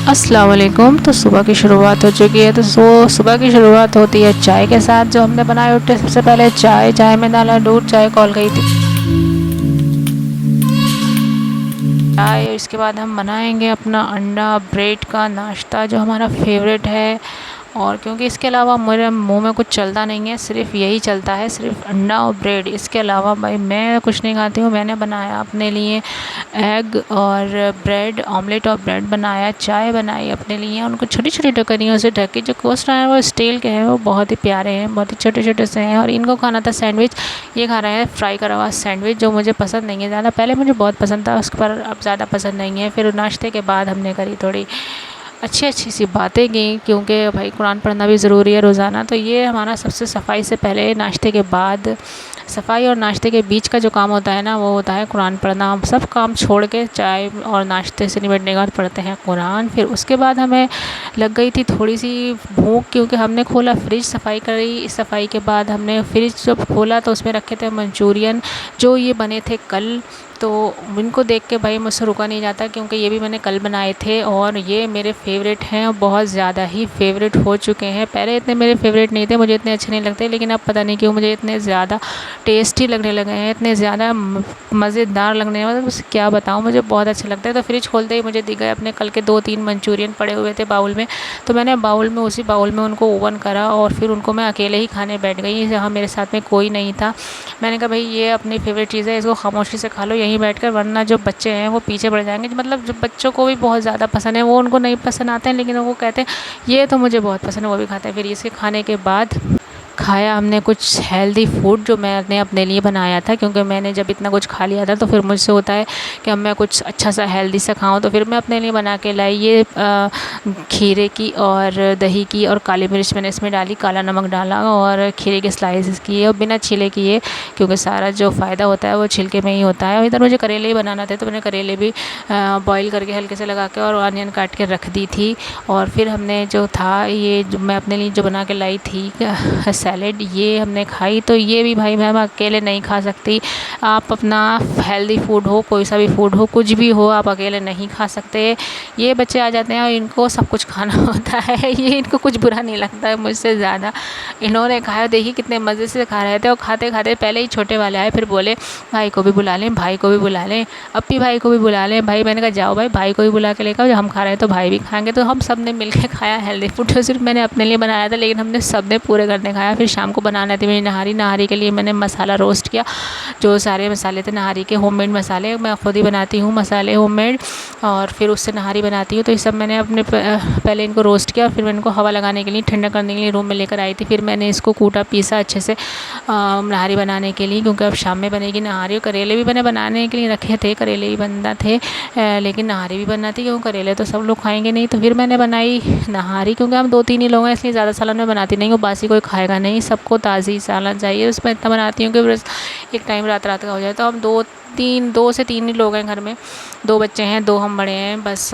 अस्सलाम वालेकुम। तो सुबह की शुरुआत हो चुकी है। तो सुबह की शुरुआत होती है चाय के साथ, जो हमने बनाए। उठे सबसे पहले चाय में डाला दूध, चाय खौल गई थी चाय। इसके बाद हम बनाएंगे अपना अंडा ब्रेड का नाश्ता, जो हमारा फेवरेट है। और क्योंकि इसके अलावा मेरे मुंह में कुछ चलता नहीं है, सिर्फ यही चलता है, सिर्फ अंडा और ब्रेड। इसके अलावा भाई मैं कुछ नहीं खाती हूँ। मैंने बनाया अपने लिए एग और ब्रेड ऑमलेट और ब्रेड बनाया, चाय बनाई अपने लिए। उनको छोटी छोटी टोकरियों से ढक के, जो कोस्ट है वो स्टील के हैं, वो बहुत ही प्यारे हैं, बहुत ही छोटे छोटे से हैं। और इनको खाना था सैंडविच। ये खा रहे हैं फ्राई करा हुआ सैंडविच, जो मुझे पसंद नहीं है ज़्यादा। पहले मुझे बहुत पसंद था, उस पर अब ज़्यादा पसंद नहीं है। फिर नाश्ते के बाद हमने करी थोड़ी अच्छी अच्छी सी बातें की, क्योंकि भाई कुरान पढ़ना भी ज़रूरी है रोज़ाना। तो ये हमारा सबसे सफाई से पहले, नाश्ते के बाद, सफाई और नाश्ते के बीच का जो काम होता है ना, वो होता है कुरान पढ़ना। हम सब काम छोड़ के चाय और नाश्ते से निपटने के बाद पढ़ते हैं कुरान। फिर उसके बाद हमें लग गई थी थोड़ी सी भूख, क्योंकि हमने खोला फ्रिज, सफाई करी। इस सफाई के बाद हमने फ्रिज जब खोला तो उसमें रखे थे मंचूरियन, जो ये बने थे कल। तो इनको देख के भाई मुझसे रुका नहीं जाता, क्योंकि ये भी मैंने कल बनाए थे और ये मेरे फेवरेट हैं और बहुत ज़्यादा ही फेवरेट हो चुके हैं। पहले इतने मेरे फेवरेट नहीं थे, मुझे इतने अच्छे नहीं लगते, लेकिन अब पता नहीं क्यों मुझे इतने ज़्यादा टेस्टी लगने लगे हैं, इतने ज़्यादा मज़ेदार लगने लगे, मतलब क्या बताऊँ, मुझे बहुत अच्छा लगता है। तो फ्रिज खोलते ही मुझे दिख गए अपने कल के 2-3 मंचूरियन पड़े हुए थे बाउल में। तो मैंने उसी बाउल में उनको ओवन करा और फिर उनको मैं अकेले ही खाने बैठ गई, जहाँ मेरे साथ में कोई नहीं था। मैंने कहा भाई ये अपनी फेवरेट चीज़ है, इसको खामोशी से खा लो यहीं बैठकर, वरना जो बच्चे हैं वो पीछे पड़ जाएंगे। मतलब जो बच्चों को भी बहुत ज़्यादा पसंद है, वो उनको नहीं पसंद आते हैं, लेकिन वो कहते हैं ये तो मुझे बहुत पसंद है, वो भी खाते हैं। फिर इसे खाने के बाद खाया हमने कुछ हेल्दी फूड, जो मैंने अपने लिए बनाया था, क्योंकि मैंने जब इतना कुछ खा लिया था तो फिर मुझसे होता है कि अब मैं कुछ अच्छा सा हेल्दी सा खाऊं। तो फिर मैं अपने लिए बना के लाई ये खीरे की और दही की, और काली मिर्च मैंने इसमें डाली, काला नमक डाला, और खीरे के स्लाइसेस किए और बिना छिले किए, क्योंकि सारा जो फ़ायदा होता है वो छिलके में ही होता है। और इधर मुझे करेले ही बनाना थे, तो मैंने करेले भी बॉईल करके हल्के से लगा के और ऑनियन काट के रख दी थी। और फिर हमने जो था, ये जो मैं अपने लिए जो बना के लाई थी सैलेड, ये हमने खाई। तो ये भी भाई मैं अकेले नहीं खा सकती। आप अपना हेल्दी फूड हो, कोई सा भी फूड हो, कुछ भी हो, आप अकेले नहीं खा सकते। ये बच्चे आ जाते हैं और इनको सब कुछ खाना होता है, ये इनको कुछ बुरा नहीं लगता है मुझसे ज़्यादा। इन्होंने खाया, देखिए कितने मज़े से खा रहे थे। और खाते खाते पहले ही छोटे वाले आए, फिर बोले भाई को भी बुला लें, भाई को भी बुला लें, अपी भाई को भी बुला लें। भाई मैंने कहा जाओ भाई को भी बुला के लेकर, हम खा रहे हैं तो भाई भी खाएंगे। तो हम सब ने मिल के खाया हेल्दी फूड। तो सिर्फ मैंने अपने लिए बनाया था, लेकिन हमने सब ने पूरे घर ने खाया। फिर शाम को बनाना थी मेरी नहारी के लिए मैंने मसाला रोस्ट किया। जो सारे मसाले थे नहारी के, होममेड मसाले, मैं खुद ही बनाती हूँ मसाले होममेड, और फिर उससे नहारी बनाती हूँ। तो ये सब मैंने अपने पहले इनको रोस्ट किया, फिर मैं इनको हवा लगाने के लिए, ठंडा करने के लिए रूम में लेकर आई थी। फिर मैंने इसको कूटा पीसा अच्छे से नहारी बनाने के लिए, क्योंकि अब शाम में बनेगी नहारी। और करेले भी मैंने बनाने के लिए रखे थे, करेले ही बनना थे, लेकिन नहारी भी बनना थी, क्योंकि करेले तो सब लोग खाएंगे नहीं। तो फिर मैंने बनाई नहारी, क्योंकि हम 2-3 ही लोग हैं, इसलिए ज़्यादा सालन मैं बनाती नहीं हूँ, बासी कोई खाएगा नहीं, सबको ताज़ी सालन चाहिए। उसमें इतना बनाती हूँ कि बस एक टाइम रात रात का हो जाए। तो हम 2 से 3 ही लोग हैं घर में, 2 बच्चे हैं, 2 हम बड़े हैं, बस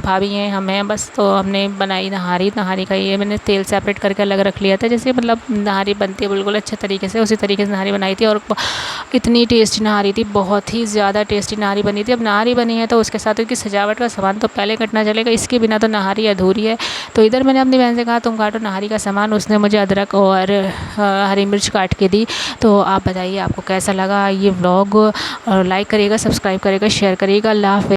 भाभी हैं, हम हैं बस। तो हमने बनाई नहारी का ये मैंने तेल सेपरेट करके अलग रख लिया था, जैसे मतलब नहारी बनती है बिल्कुल अच्छे तरीके से, उसी तरीके से नहारी बनाई थी। और इतनी टेस्टी नहारी थी, बहुत ही ज़्यादा टेस्टी नहारी बनी थी। अब नहारी बनी है तो उसके साथ उसकी सजावट का सामान तो पहले कटना चलेगा, इसके बिना तो नहारी अधूरी है। तो इधर मैंने अपनी बहन से कहा तुम काटो नहारी का सामान, उसने मुझे अदरक और हरी मिर्च काट के दी। तो आप बताइए आपको कैसा लगा ये व्लॉग, और लाइक करिएगा, सब्सक्राइब करिएगा, शेयर करिएगा। अल्लाह हाफ़िज़।